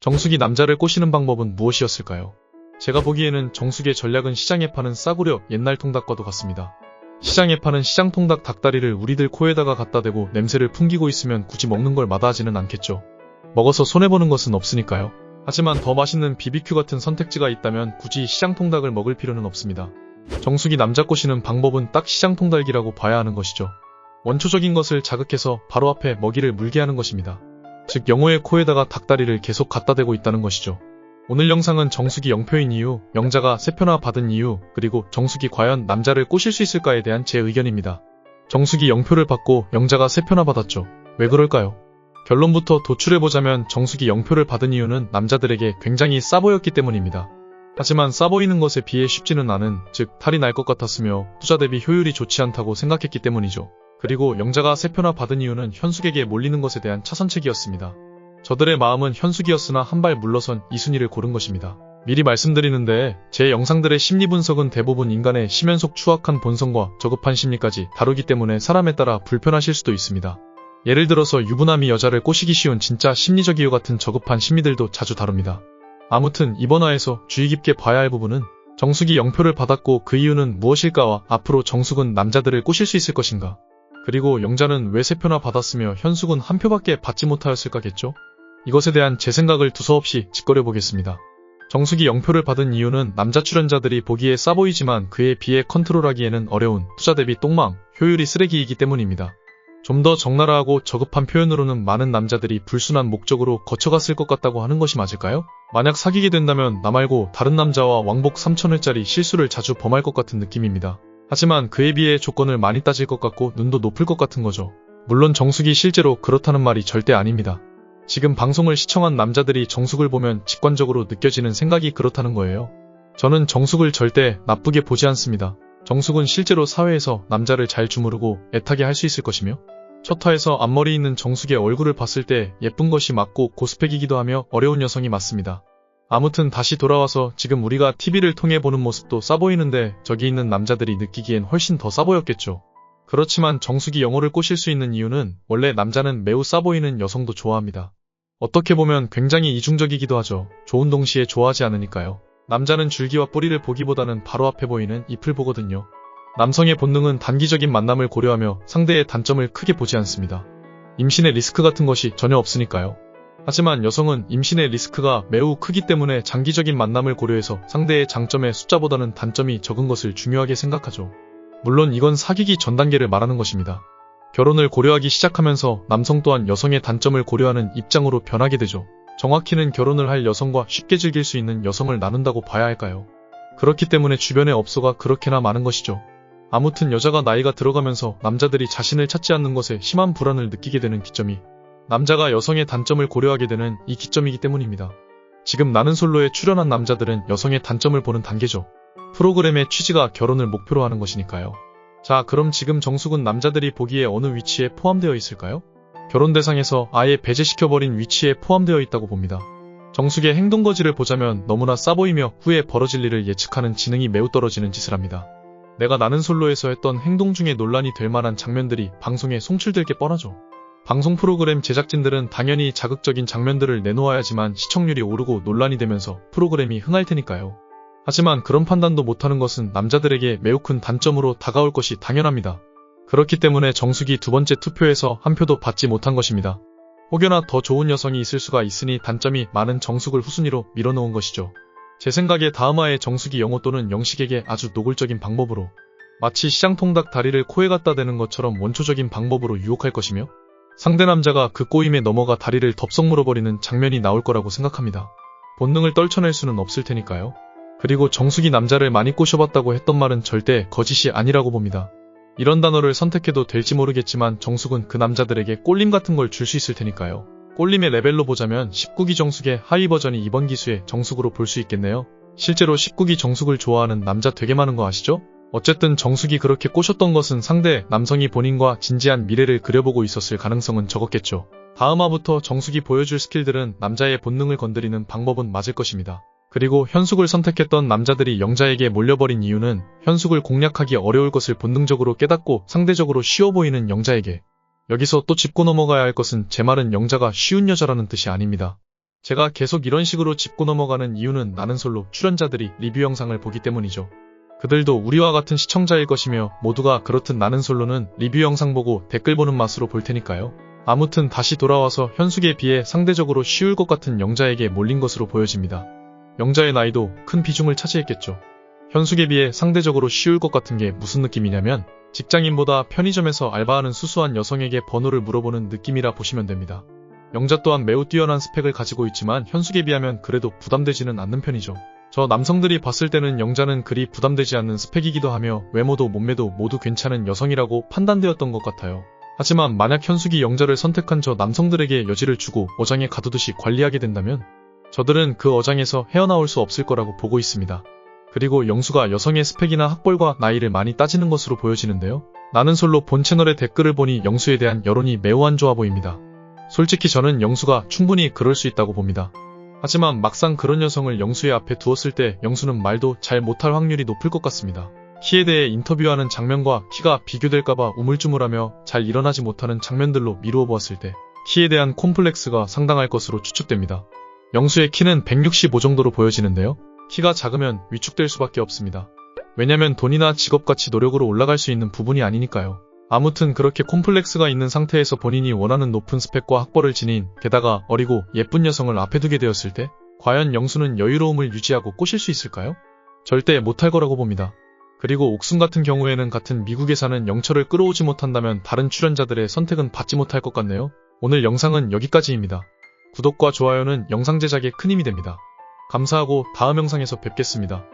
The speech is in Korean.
정숙이 남자를 꼬시는 방법은 무엇이었을까요? 제가 보기에는 정숙의 전략은 시장에 파는 싸구려 옛날 통닭과도 같습니다. 시장에 파는 시장 통닭 닭다리를 우리들 코에다가 갖다 대고 냄새를 풍기고 있으면 굳이 먹는 걸 마다하지는 않겠죠. 먹어서 손해보는 것은 없으니까요. 하지만 더 맛있는 BBQ 같은 선택지가 있다면 굳이 시장 통닭을 먹을 필요는 없습니다. 정숙이 남자 꼬시는 방법은 딱 시장 통닭이라고 봐야 하는 것이죠. 원초적인 것을 자극해서 바로 앞에 먹이를 물게 하는 것입니다. 즉 영호의 코에다가 닭다리를 계속 갖다 대고 있다는 것이죠. 오늘 영상은 정숙이 0표인 이유, 영자가 3표나 받은 이유, 그리고 정숙이 과연 남자를 꼬실 수 있을까에 대한 제 의견입니다. 정숙이 0표를 받고 영자가 3표나 받았죠. 왜 그럴까요? 결론부터 도출해보자면 정숙이 0표를 받은 이유는 남자들에게 굉장히 싸보였기 때문입니다. 하지만 싸보이는 것에 비해 쉽지는 않은, 즉 탈이 날 것 같았으며 투자 대비 효율이 좋지 않다고 생각했기 때문이죠. 그리고 영자가 3표나 받은 이유는 현숙에게 몰리는 것에 대한 차선책이었습니다. 저들의 마음은 현숙이었으나 한 발 물러선 이순희를 고른 것입니다. 미리 말씀드리는데 제 영상들의 심리 분석은 대부분 인간의 심연속 추악한 본성과 저급한 심리까지 다루기 때문에 사람에 따라 불편하실 수도 있습니다. 예를 들어서 유부남이 여자를 꼬시기 쉬운 진짜 심리적 이유 같은 저급한 심리들도 자주 다룹니다. 아무튼 이번 화에서 주의 깊게 봐야 할 부분은 정숙이 0표를 받았고 그 이유는 무엇일까와 앞으로 정숙은 남자들을 꼬실 수 있을 것인가, 그리고 영자는 왜 3표나 받았으며 현숙은 1표밖에 받지 못하였을까겠죠? 이것에 대한 제 생각을 두서없이 짚거려 보겠습니다. 정숙이 0표를 받은 이유는 남자 출연자들이 보기에 싸보이지만 그에 비해 컨트롤하기에는 어려운 투자 대비 똥망, 효율이 쓰레기이기 때문입니다. 좀 더 적나라하고 저급한 표현으로는 많은 남자들이 불순한 목적으로 거쳐갔을 것 같다고 하는 것이 맞을까요? 만약 사귀게 된다면 나 말고 다른 남자와 왕복 3,000회짜리 실수를 자주 범할 것 같은 느낌입니다. 하지만 그에 비해 조건을 많이 따질 것 같고 눈도 높을 것 같은 거죠. 물론 정숙이 실제로 그렇다는 말이 절대 아닙니다. 지금 방송을 시청한 남자들이 정숙을 보면 직관적으로 느껴지는 생각이 그렇다는 거예요. 저는 정숙을 절대 나쁘게 보지 않습니다. 정숙은 실제로 사회에서 남자를 잘 주무르고 애타게 할 수 있을 것이며, 첫 화에서 앞머리 있는 정숙의 얼굴을 봤을 때 예쁜 것이 맞고 고스펙이기도 하며 어려운 여성이 맞습니다. 아무튼 다시 돌아와서 지금 우리가 TV를 통해 보는 모습도 싸보이는데 저기 있는 남자들이 느끼기엔 훨씬 더 싸보였겠죠. 그렇지만 정숙이 영호를 꼬실 수 있는 이유는 원래 남자는 매우 싸보이는 여성도 좋아합니다. 어떻게 보면 굉장히 이중적이기도 하죠. 좋은 동시에 좋아하지 않으니까요. 남자는 줄기와 뿌리를 보기보다는 바로 앞에 보이는 잎을 보거든요. 남성의 본능은 단기적인 만남을 고려하며 상대의 단점을 크게 보지 않습니다. 임신의 리스크 같은 것이 전혀 없으니까요. 하지만 여성은 임신의 리스크가 매우 크기 때문에 장기적인 만남을 고려해서 상대의 장점의 숫자보다는 단점이 적은 것을 중요하게 생각하죠. 물론 이건 사귀기 전 단계를 말하는 것입니다. 결혼을 고려하기 시작하면서 남성 또한 여성의 단점을 고려하는 입장으로 변하게 되죠. 정확히는 결혼을 할 여성과 쉽게 즐길 수 있는 여성을 나눈다고 봐야 할까요? 그렇기 때문에 주변에 업소가 그렇게나 많은 것이죠. 아무튼 여자가 나이가 들어가면서 남자들이 자신을 찾지 않는 것에 심한 불안을 느끼게 되는 기점이 남자가 여성의 단점을 고려하게 되는 이 기점이기 때문입니다. 지금 나는 솔로에 출연한 남자들은 여성의 단점을 보는 단계죠. 프로그램의 취지가 결혼을 목표로 하는 것이니까요. 자, 그럼 지금 정숙은 남자들이 보기에 어느 위치에 포함되어 있을까요? 결혼 대상에서 아예 배제시켜버린 위치에 포함되어 있다고 봅니다. 정숙의 행동거지를 보자면 너무나 싸보이며 후에 벌어질 일을 예측하는 지능이 매우 떨어지는 짓을 합니다. 내가 나는 솔로에서 했던 행동 중에 논란이 될 만한 장면들이 방송에 송출될 게 뻔하죠. 방송 프로그램 제작진들은 당연히 자극적인 장면들을 내놓아야지만 시청률이 오르고 논란이 되면서 프로그램이 흥할 테니까요. 하지만 그런 판단도 못하는 것은 남자들에게 매우 큰 단점으로 다가올 것이 당연합니다. 그렇기 때문에 정숙이 두 번째 투표에서 한 표도 받지 못한 것입니다. 혹여나 더 좋은 여성이 있을 수가 있으니 단점이 많은 정숙을 후순위로 밀어놓은 것이죠. 제 생각에 다음화에 정숙이 영호 또는 영식에게 아주 노골적인 방법으로, 마치 시장 통닭 다리를 코에 갖다 대는 것처럼 원초적인 방법으로 유혹할 것이며, 상대 남자가 그 꼬임에 넘어가 다리를 덥석 물어버리는 장면이 나올 거라고 생각합니다. 본능을 떨쳐낼 수는 없을 테니까요. 그리고 정숙이 남자를 많이 꼬셔봤다고 했던 말은 절대 거짓이 아니라고 봅니다. 이런 단어를 선택해도 될지 모르겠지만 정숙은 그 남자들에게 꼴림 같은 걸 줄 수 있을 테니까요. 꼴림의 레벨로 보자면 19기 정숙의 하위 버전이 이번 기수의 정숙으로 볼 수 있겠네요. 실제로 19기 정숙을 좋아하는 남자 되게 많은 거 아시죠? 어쨌든 정숙이 그렇게 꼬셨던 것은 상대 남성이 본인과 진지한 미래를 그려보고 있었을 가능성은 적었겠죠. 다음화부터 정숙이 보여줄 스킬들은 남자의 본능을 건드리는 방법은 맞을 것입니다. 그리고 현숙을 선택했던 남자들이 영자에게 몰려버린 이유는 현숙을 공략하기 어려울 것을 본능적으로 깨닫고 상대적으로 쉬워 보이는 영자에게. 여기서 또 짚고 넘어가야 할 것은 제 말은 영자가 쉬운 여자라는 뜻이 아닙니다. 제가 계속 이런 식으로 짚고 넘어가는 이유는 나는 솔로 출연자들이 리뷰 영상을 보기 때문이죠. 그들도 우리와 같은 시청자일 것이며 모두가 그렇듯 나는 솔로는 리뷰 영상 보고 댓글 보는 맛으로 볼 테니까요. 아무튼 다시 돌아와서 현숙에 비해 상대적으로 쉬울 것 같은 영자에게 몰린 것으로 보여집니다. 영자의 나이도 큰 비중을 차지했겠죠. 현숙에 비해 상대적으로 쉬울 것 같은 게 무슨 느낌이냐면 직장인보다 편의점에서 알바하는 수수한 여성에게 번호를 물어보는 느낌이라 보시면 됩니다. 영자 또한 매우 뛰어난 스펙을 가지고 있지만 현숙에 비하면 그래도 부담되지는 않는 편이죠. 저 남성들이 봤을 때는 영자는 그리 부담되지 않는 스펙이기도 하며 외모도 몸매도 모두 괜찮은 여성이라고 판단되었던 것 같아요. 하지만 만약 현숙이 영자를 선택한 저 남성들에게 여지를 주고 어장에 가두듯이 관리하게 된다면 저들은 그 어장에서 헤어나올 수 없을 거라고 보고 있습니다. 그리고 영수가 여성의 스펙이나 학벌과 나이를 많이 따지는 것으로 보여지는데요. 나는 솔로 본 채널의 댓글을 보니 영수에 대한 여론이 매우 안 좋아 보입니다. 솔직히 저는 영수가 충분히 그럴 수 있다고 봅니다. 하지만 막상 그런 여성을 영수의 앞에 두었을 때 영수는 말도 잘 못할 확률이 높을 것 같습니다. 키에 대해 인터뷰하는 장면과 키가 비교될까봐 우물쭈물하며 잘 일어나지 못하는 장면들로 미루어 보았을 때 키에 대한 콤플렉스가 상당할 것으로 추측됩니다. 영수의 키는 165 정도로 보여지는데요. 키가 작으면 위축될 수밖에 없습니다. 왜냐면 돈이나 직업같이 노력으로 올라갈 수 있는 부분이 아니니까요. 아무튼 그렇게 콤플렉스가 있는 상태에서 본인이 원하는 높은 스펙과 학벌을 지닌 게다가 어리고 예쁜 여성을 앞에 두게 되었을 때 과연 영수는 여유로움을 유지하고 꼬실 수 있을까요? 절대 못할 거라고 봅니다. 그리고 옥순 같은 경우에는 같은 미국에 사는 영철을 끌어오지 못한다면 다른 출연자들의 선택은 받지 못할 것 같네요. 오늘 영상은 여기까지입니다. 구독과 좋아요는 영상 제작에 큰 힘이 됩니다. 감사하고 다음 영상에서 뵙겠습니다.